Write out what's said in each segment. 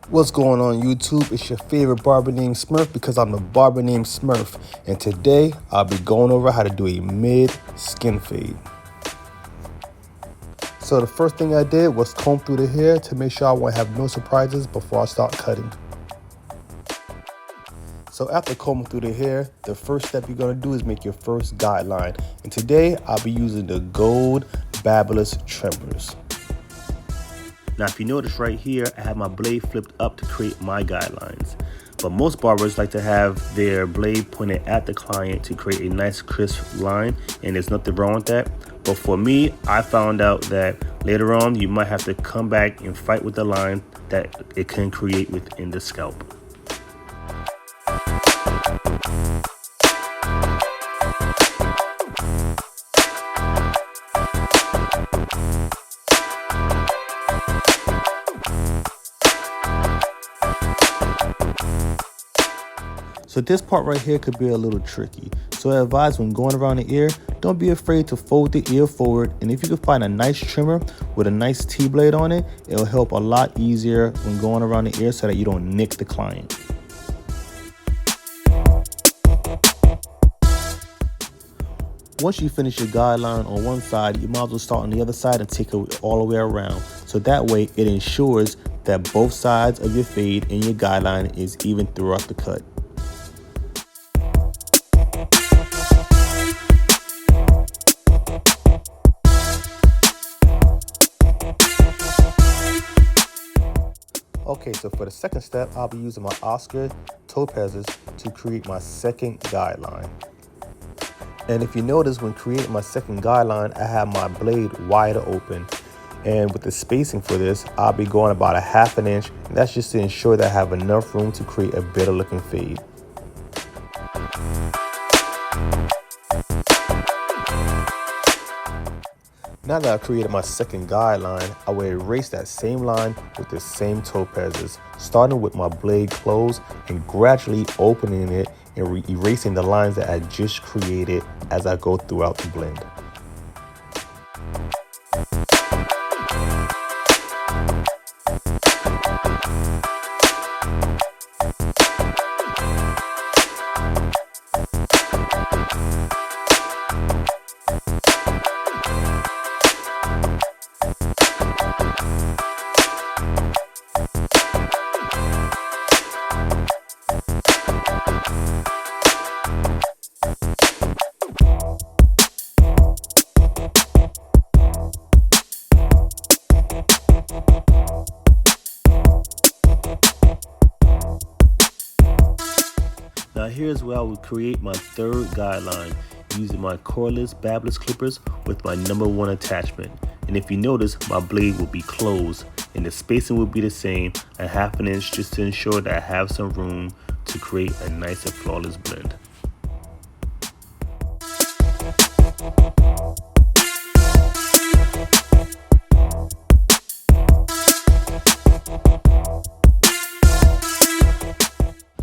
What's going on YouTube? It's your favorite barber named Smurf because I'm the barber named Smurf. And today I'll be going over how to do a mid skin fade. So the first thing I did was comb through the hair to make sure I won't have no surprises before I start cutting. So after combing through the hair, the first step you're going to do is make your first guideline. And today I'll be using the Gold Babyliss Trimmers. Now if you notice right here, I have my blade flipped up to create my guidelines. But most barbers like to have their blade pointed at the client to create a nice crisp line, and there's nothing wrong with that. But for me, I found out that later on you might have to come back and fight with the line that it can create within the scalp. So this part right here could be a little tricky. So I advise when going around the ear, don't be afraid to fold the ear forward. And if you can find a nice trimmer with a nice T-blade on it, it'll help a lot easier when going around the ear so that you don't nick the client. Once you finish your guideline on one side, you might as well start on the other side and take it all the way around. So that way it ensures that both sides of your fade and your guideline is even throughout the cut. Okay, so for the second step, I'll be using my Oscar Topazes to create my second guideline. And if you notice, when creating my second guideline, I have my blade wider open. And with the spacing for this, I'll be going about 1/2 inch. And that's just to ensure that I have enough room to create a better looking fade. Now that I've created my second guideline, I will erase that same line with the same topazes, starting with my blade closed and gradually opening it and erasing the lines that I just created as I go throughout the blend. Now here's where I will create my third guideline using my cordless Babyliss clippers with my #1 attachment. And if you notice, my blade will be closed and the spacing will be the same, 1/2 inch, just to ensure that I have some room to create a nice and flawless blend.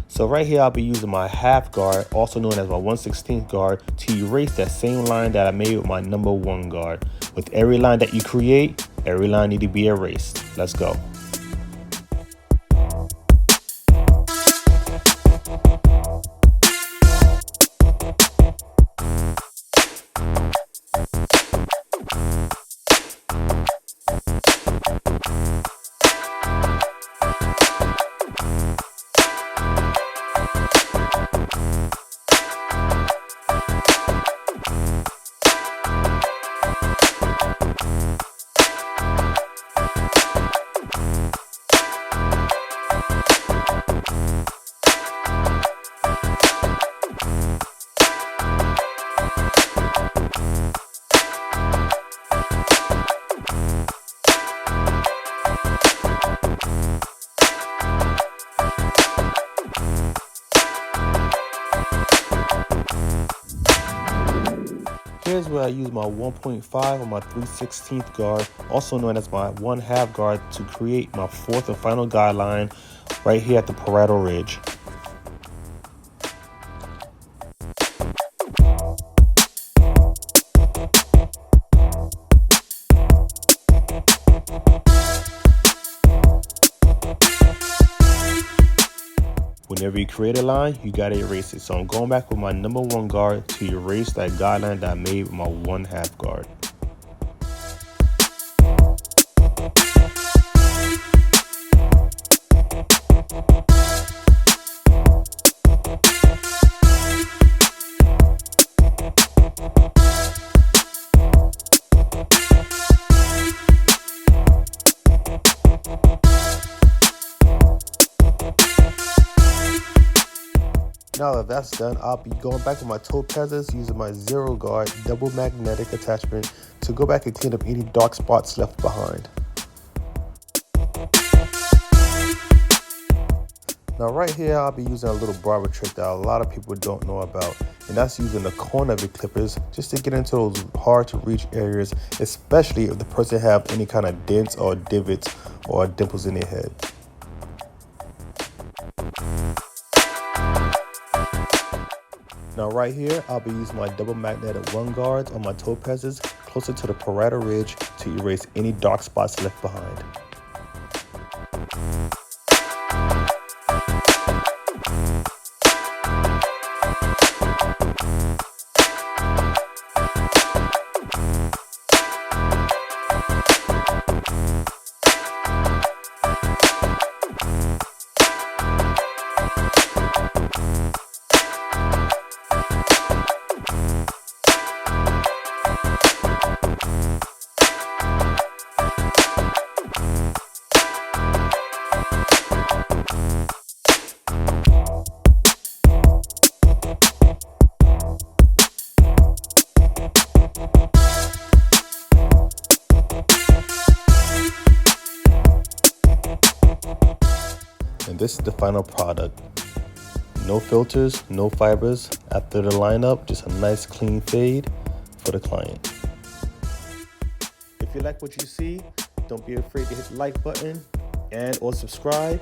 So right here, I'll be using my half guard, also known as my 1/16 guard, to erase that same line that I made with my #1 guard. With every line that you create, every line needs to be erased. Let's go. Here's where I use my 1.5 or my 3/16 guard, also known as my 1/2 guard, to create my fourth and final guideline right here at the parietal ridge. Whenever you create a line, you gotta erase it. So I'm going back with my number 1 guard to erase that guideline that I made with my 1/2 guard. Now that that's done, I'll be going back with my topazes using my 0 guard double magnetic attachment to go back and clean up any dark spots left behind. Now right here, I'll be using a little barber trick that a lot of people don't know about, and that's using the corner of the clippers just to get into those hard to reach areas, especially if the person have any kind of dents or divots or dimples in their head. Now right here, I'll be using my double magnetic 1 guards on my topazes closer to the parietal ridge to erase any dark spots left behind. And this is the final product. No filters, no fibers. After the lineup, just a nice clean fade for the client. If you like what you see, don't be afraid to hit the like button and or subscribe.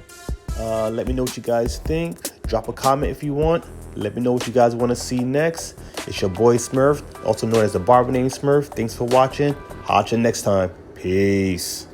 Let me know what you guys think. Drop a comment if you want. Let me know what you guys want to see next. It's your boy Smurf, also known as the barber named Smurf. Thanks for watching. Holla at you next time. Peace.